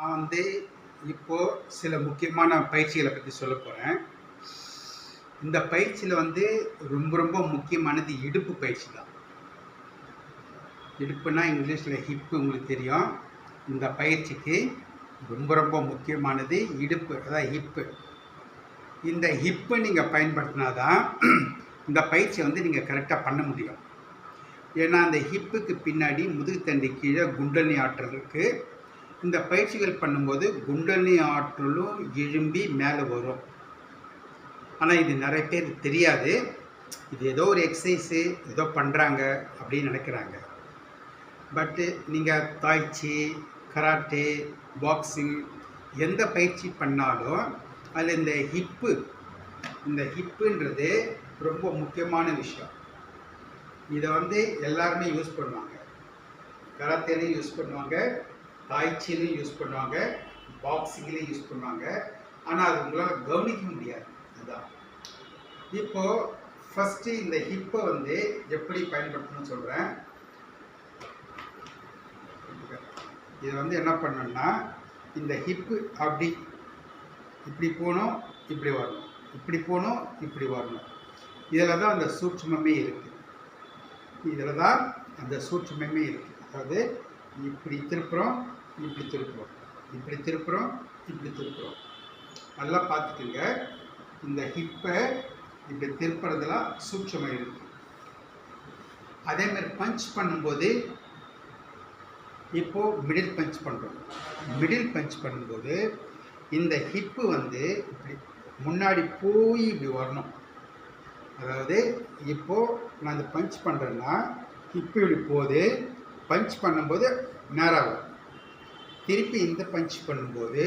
நான் இப்போது சில முக்கியமான பயிற்சிகளை பற்றி சொல்ல போகிறேன். இந்த பயிற்சியில் ரொம்ப ரொம்ப முக்கியமானது இடுப்பு பயிற்சி தான். இடுப்புனா இங்கிலீஷில் ஹிப்பு உங்களுக்கு தெரியும். இந்த பயிற்சிக்கு ரொம்ப ரொம்ப முக்கியமானது இடுப்பு, அதாவது ஹிப்பு. இந்த ஹிப்பை நீங்கள் பயன்படுத்தினா தான் இந்த பயிற்சியை நீங்கள் கரெக்டாக பண்ண முடியும். ஏன்னா அந்த ஹிப்புக்கு பின்னாடி முதுகுத்தண்டு கீழே குண்டலினி ஆற்றல் இருக்குது. இந்த பயிற்சிகள் பண்ணும்போது குண்டலினி ஆற்றலும் எழும்பி மேலே வரும். ஆனால் இது நிறைய பேர் தெரியாது. இது ஏதோ ஒரு எக்ஸசைஸு ஏதோ பண்ணுறாங்க அப்படின்னு நினைக்கிறாங்க. பட்டு நீங்கள் தாய்ச்சி, கராட்டே, பாக்ஸிங் எந்த பயிற்சி பண்ணாலும் அதில் இந்த ஹிப்புன்றது ரொம்ப முக்கியமான விஷயம். இதை எல்லாருமே யூஸ் பண்ணுவாங்க. கராத்தேலையும் யூஸ் பண்ணுவாங்க, தாய்ச்சிலையும் யூஸ் பண்ணுவாங்க, பாக்ஸிங்லேயும் யூஸ் பண்ணுவாங்க. ஆனால் அது உங்களால் கவனிக்க முடியாது. அதுதான் இப்போது ஃபஸ்ட்டு இந்த ஹிப்பை எப்படி பயன்படுத்தணும்னு சொல்கிறேன். இதை என்ன பண்ணணும்னா, இந்த ஹிப்பு இப்படி போகணும், இப்படி வரணும், இப்படி போகணும், இப்படி வரணும். இதில் தான் அந்த சூட்சுமமே இருக்குது. அதாவது இப்படி திருப்புறோம், இப்படி திருப்புறோம், இப்படி திருப்புறோம், இப்படி திருப்புறோம். நல்லா பார்த்துக்குங்க. இந்த ஹிப்பை இப்படி திருப்புறதுலாம் சூட்சுமம் இருக்குது. அதேமாதிரி பஞ்ச் பண்ணும்போது இப்போது மிடில் பஞ்ச் பண்ணுறோம். மிடில் பஞ்ச் பண்ணும்போது இந்த ஹிப்பு இப்படி முன்னாடி போய் இப்படி வரணும். அதாவது இப்போது நான் இந்த பஞ்ச் பண்ணுறேன்னா ஹிப்பு இப்படி போகுது, பஞ்ச் பண்ணும்போது நேராக வரும். திருப்பி இந்த பஞ்ச் பண்ணும்போது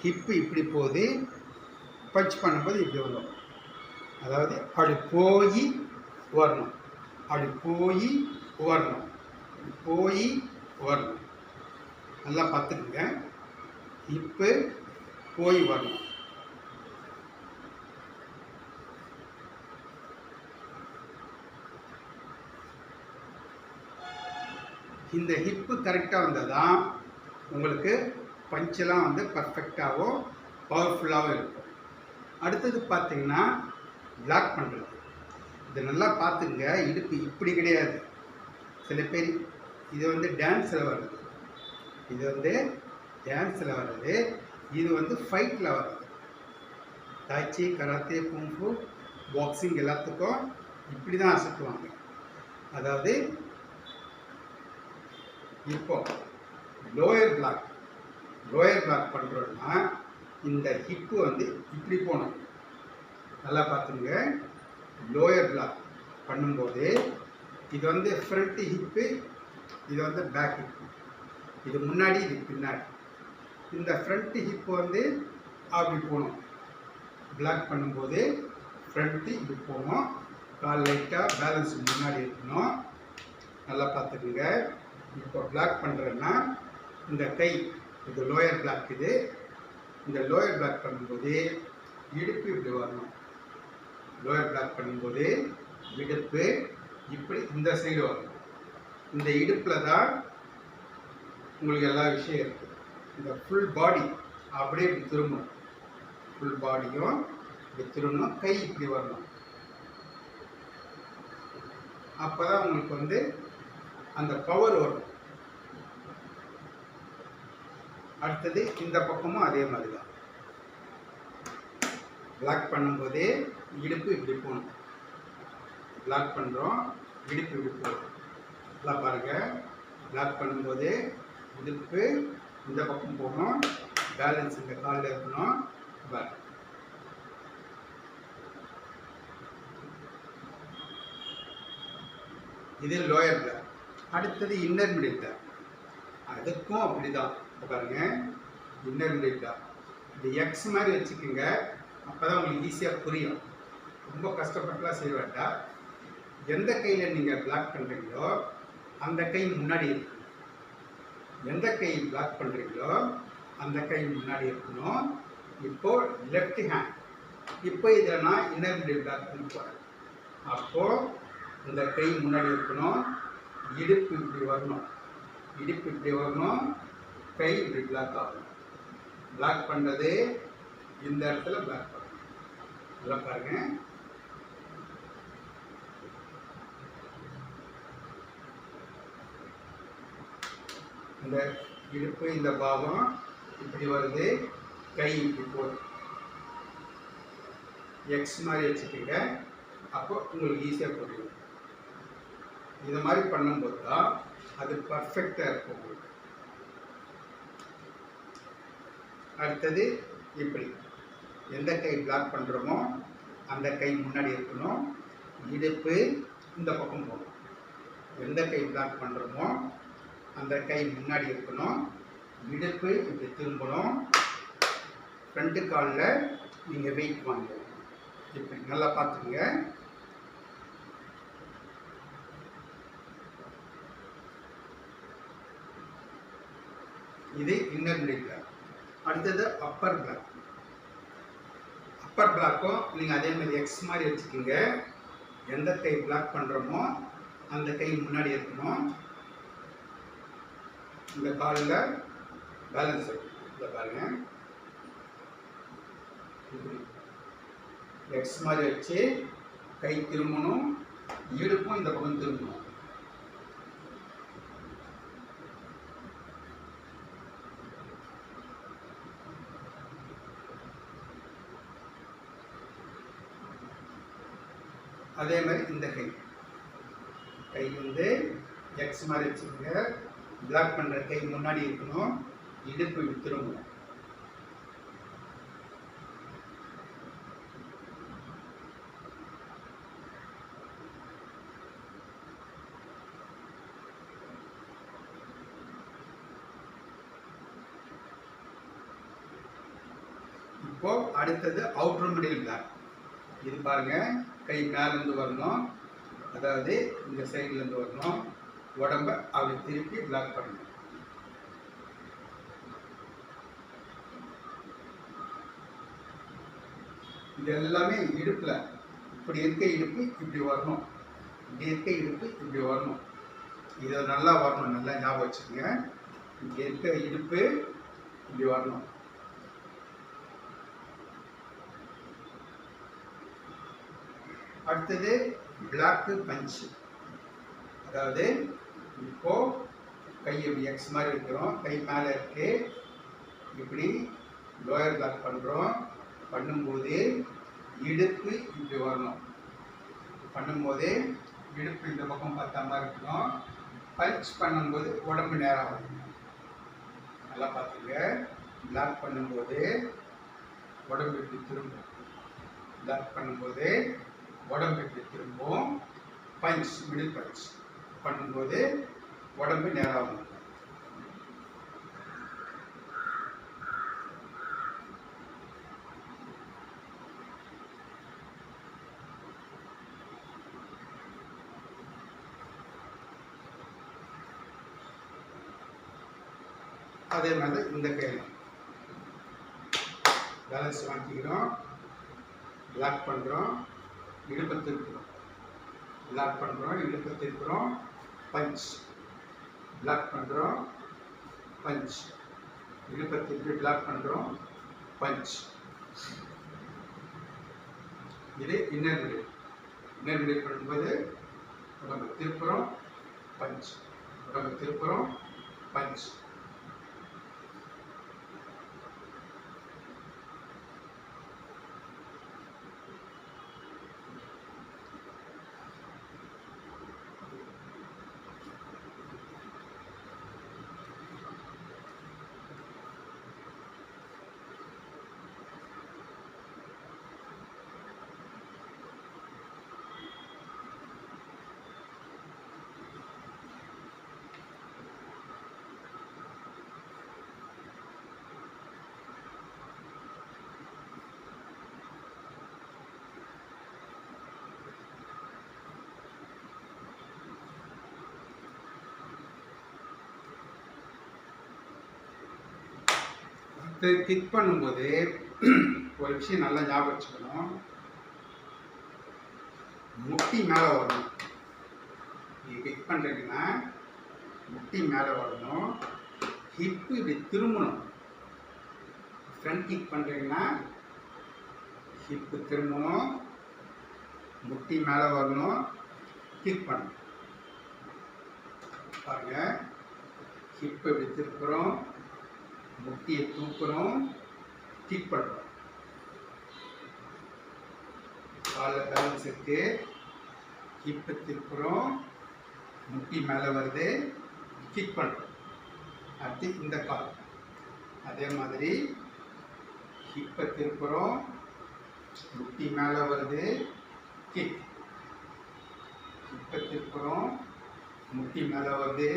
ஹிப்பு இப்படி போகுது, பஞ்ச் பண்ணும்போது இப்படி வரும். அதாவது அப்படி போய் வரணும், அப்படி போய் வரணும், போய் வரணும். நல்லா பார்த்துக்குங்க. ஹிப்பு போய் வரணும். இந்த ஹிப்பு கரெக்டாக வந்தால் தான் உங்களுக்கு பஞ்செல்லாம் பர்ஃபெக்டாகவும் பவர்ஃபுல்லாகவும் இருக்கும். அடுத்தது பார்த்திங்கன்னா பிளாக் பண்ணுறது. இது நல்லா பார்த்துங்க. இடுப்பு இப்படி கிடையாது. சில பேர் இது டான்ஸில் வர்றது, இது டான்ஸில் வர்றது, இது ஃபைட்டில் வர்றது. தாய்ச்சி, கராத்தே, குங்ஃபு, பாக்ஸிங் எல்லாத்துக்கும் இப்படி தான் அசைக்குவாங்க. அதாவது இப்போ லோயர் பிளாக் பண்ணுறோன்னா இந்த ஹிப்பு இப்படி போகணும். நல்லா பார்த்துங்க. லோயர் பிளாக் பண்ணும்போது இது ஃப்ரண்ட் ஹிப்பு, இது பேக் ஹிப்பு. இது முன்னாடி, இது பின்னாடி. இந்த ஃப்ரண்ட் ஹிப்பு அப்படி போகணும். பிளாக் பண்ணும்போது ஃப்ரண்ட்டு இப்படி போகணும். கால் லைட்டாக பேலன்ஸ் முன்னாடி இருக்கணும். நல்லா பார்த்துக்குங்க. இப்போ பிளாக் பண்ணுறேன்னா இந்த கை, இது லோயர் பிளாக். இந்த லோயர் பிளாக் பண்ணும்போது இடுப்பு இப்படி வரணும். லோயர் பிளாக் பண்ணும்போது இடுப்பு இப்படி இந்த சைடு வரணும். இந்த இடுப்பில் தான் உங்களுக்கு எல்லா விஷயம் இருக்குது. இந்த ஃபுல் பாடி அப்படியே இப்படி திரும்பணும். ஃபுல் பாடியும் இப்படி திரும்பணும். கை இப்படி வரணும். அப்போ தான் உங்களுக்கு அந்த பவர் வரும். அடுத்தது இந்த பக்கமும் அதே மாதிரி தான். பிளாக் பண்ணும்போதே இடுப்பு இப்படி போகணும். பிளாக் பண்ணுறோம், இடுப்பு இப்படி போகணும். நல்லா பாருங்கள். பிளாக் பண்ணும்போது இடுப்பு இந்த பக்கம் போகணும், பேலன்ஸ் இந்த காலில் இருக்கணும். பேக். இது லோயர் பிளாக். அடுத்தது இன்னர் மிடில் பிளாக். அதுக்கும் அப்படி தான். பாருங்கள், இன்னர் மிடில் பிளாக். இது எக்ஸ் மாதிரி வச்சுக்கோங்க. அப்போ தான் உங்களுக்கு ஈஸியாக புரியும். ரொம்ப கஷ்டப்பட்டுலாம் செய்ய வேண்டாம். எந்த கையில் நீங்கள் பிளாக் பண்ணுறீங்களோ அந்த கை முன்னாடி இருக்கணும். எந்த கை பிளாக் பண்ணுறீங்களோ அந்த கை முன்னாடி இருக்கணும். இப்போது லெஃப்ட் ஹேண்ட். இப்போ இதில் நான் இன்னர் மிடில் பிளாக் பண்ண போகிறேன். அப்போது இந்த கை முன்னாடி இருக்கணும். இடுப்பு இப்படி வரணும், கை இப்படி பிளாக் ஆகணும். பிளாக் பண்ணுறது இந்த இடத்துல பிளாக் பண்ணணும். நல்லா பாருங்க. இந்த இடுப்பு இந்த பாகம் இப்படி வருது, கை இப்படி போகுது. எக்ஸ் மாதிரி வச்சுக்கோங்க, அப்போ உங்களுக்கு ஈஸியாக புரியும். இது மாதிரி பண்ணும்போது தான் அது பர்ஃபெக்டாக இருக்கும் உங்களுக்கு. அடுத்தது இப்படி எந்த கை பிளாக் பண்ணுறோமோ அந்த கை முன்னாடி இருக்கணும், இடுப்பு இந்த பக்கம் போகணும். எந்த கை பிளாக் பண்ணுறோமோ அந்த கை முன்னாடி இருக்கணும், இடுப்பு இப்படி திரும்பணும், ஃப்ரண்ட்டு காலில் நீங்கள் வெயிட் வாங்க. இப்படி நல்லா பார்த்துங்க. இது இன்னர் மிடில் பிளாக். அடுத்தது அப்பர் பிளாக். அப்பர் பிளாக்கும் நீங்கள் அதே மாதிரி எக்ஸ் மாதிரி வச்சுக்கோங்க. எந்த கை பிளாக் பண்ணுறோமோ அந்த கை முன்னாடி இருக்கணும், இந்த காலில் பேலன்ஸ் இருக்கும். இதை பாருங்க, எக்ஸ் மாதிரி வச்சு கை திரும்பணும், இடுப்பும் இந்த பக்கம் திரும்பணும். அதே மாதிரி இந்த கை வந்து எக்ஸ் மாதிரி வச்சுக்கோங்க. பிளாக் பண்ணுற கை முன்னாடி இருக்கணும், இடுப்பு திரும்பணும். இப்போ அடுத்தது அவுட்டர் மிடில் பிளாக். இது பாருங்க, கை மேலேருந்து வரணும், அதாவது இந்த சைட்லேருந்து வரணும், உடம்ப அப்படி திருப்பி பிளாக் பண்ணணும். இது எல்லாமே இடுப்பில் இப்படி இருக்க இடுப்பு இப்படி வரணும், இப்படி இருக்க இடுப்பு இப்படி வரணும். இதை நல்லா வரணும், நல்லா ஞாபகம் வச்சுக்கோங்க. இப்படி இருக்க இடுப்பு இப்படி வரணும். அடுத்தது பிளாக்கு பஞ்சு. அதாவது இப்போ கை இப்படி எக்ஸ் மாதிரி வைக்கிறோம், கை மேலே இருக்கு, இப்படி லோயர் பிளாக் பண்ணுறோம். பண்ணும்போது இடுப்பு இப்படி வரணும், பண்ணும்போது இடுப்பு இந்த பக்கம் பார்த்த மாதிரி இருக்கணும். பஞ்ச் பண்ணும்போது உடம்பு நேராக வரணும். நல்லா பார்த்துங்க. பிளாக் பண்ணும்போது உடம்பு இப்படி திரும்பும், பிளாக் பண்ணும்போது உடம்பு இப்படி திரும்பும். பஞ்ச் மிடில் பஞ்ச் பண்ணும்போது உடம்பு நேராகும். அதே மாதிரி இந்த கையில் பேலன்ஸ் வாங்கிக்கிறோம், பிளாக் பண்ணுறோம், இடுப்பை திருப்புறோம், பிளாக் பண்ணுறோம், இடுப்பை திருப்புறோம், பஞ்ச், பிளாக் பண்ணுறோம், பஞ்ச், இடுப்பை திருப்பி பிளாக் பண்ணுறோம், பஞ்ச். இது இன்னர் மிடில். இன்னர் மிடில் பண்ணும்போது உடம்பு திருப்புறோம், பஞ்ச், உடம்பு திருப்புறோம், பஞ்ச். கிக் பண்ணும்போது ஒரு விஷயம் நல்லா ஞாபகம் வச்சுக்கணும், முட்டி மேலே வரணும். நீங்கள் கிக் பண்ணுறீங்கன்னா முட்டி மேலே வரணும், ஹிப்பு இப்படி திரும்பணும். ஃப்ரண்ட் கிக் பண்ணுறீங்கன்னா ஹிப்பு திரும்பணும், முட்டி மேலே வரணும், கிக் பண்ணணும். பாருங்க, ஹிப்பு இப்படி திருப்புறோம், முட்டியை தூக்குறோம், கிக் பண்ணுறோம். காலில் பேலன்ஸ் இருக்கு, ஹிப்பு திருப்புறோம், முட்டி மேலே வருது, கிக் பண்ணுறோம். அடுத்து இந்த கால் அதே மாதிரி ஹிப்பை திருப்புறோம், முட்டி மேலே வருது, கிக். ஹிப்பை திருப்புறோம், முட்டி மேலே வருது,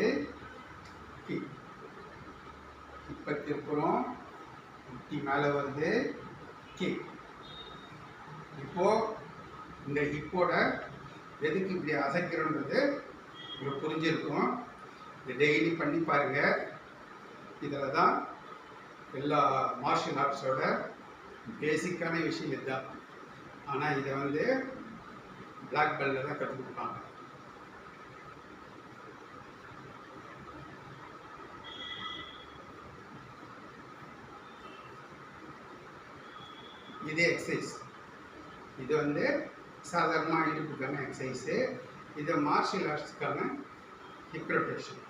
கிக். ஹிப்பை திருப்புறோம், முட்டி மேலே வருது, கிக். இப்போ இந்த ஹிப்போட எதுக்கு இப்படி அசைக்கிறோன்றது உங்களுக்கு புரிஞ்சிருக்கும். இதை டெய்லி பண்ணி பாருங்க. இதில் தான் எல்லா மார்ஷியல் ஆர்ட்ஸோட பேசிக்கான விஷயம் இதுதான். ஆனால் இதை வந்து பிளாக் பெல்ட்டில் தான் கற்றுக் கொடுப்பாங்க. இது எக்ஸசைஸ். இது வந்து சாதாரணமாக இடுப்புக்கான எக்ஸசைஸு. இது மார்ஷியல் ஆர்ட்ஸுக்கான ஹிப் ரொட்டேஷன்.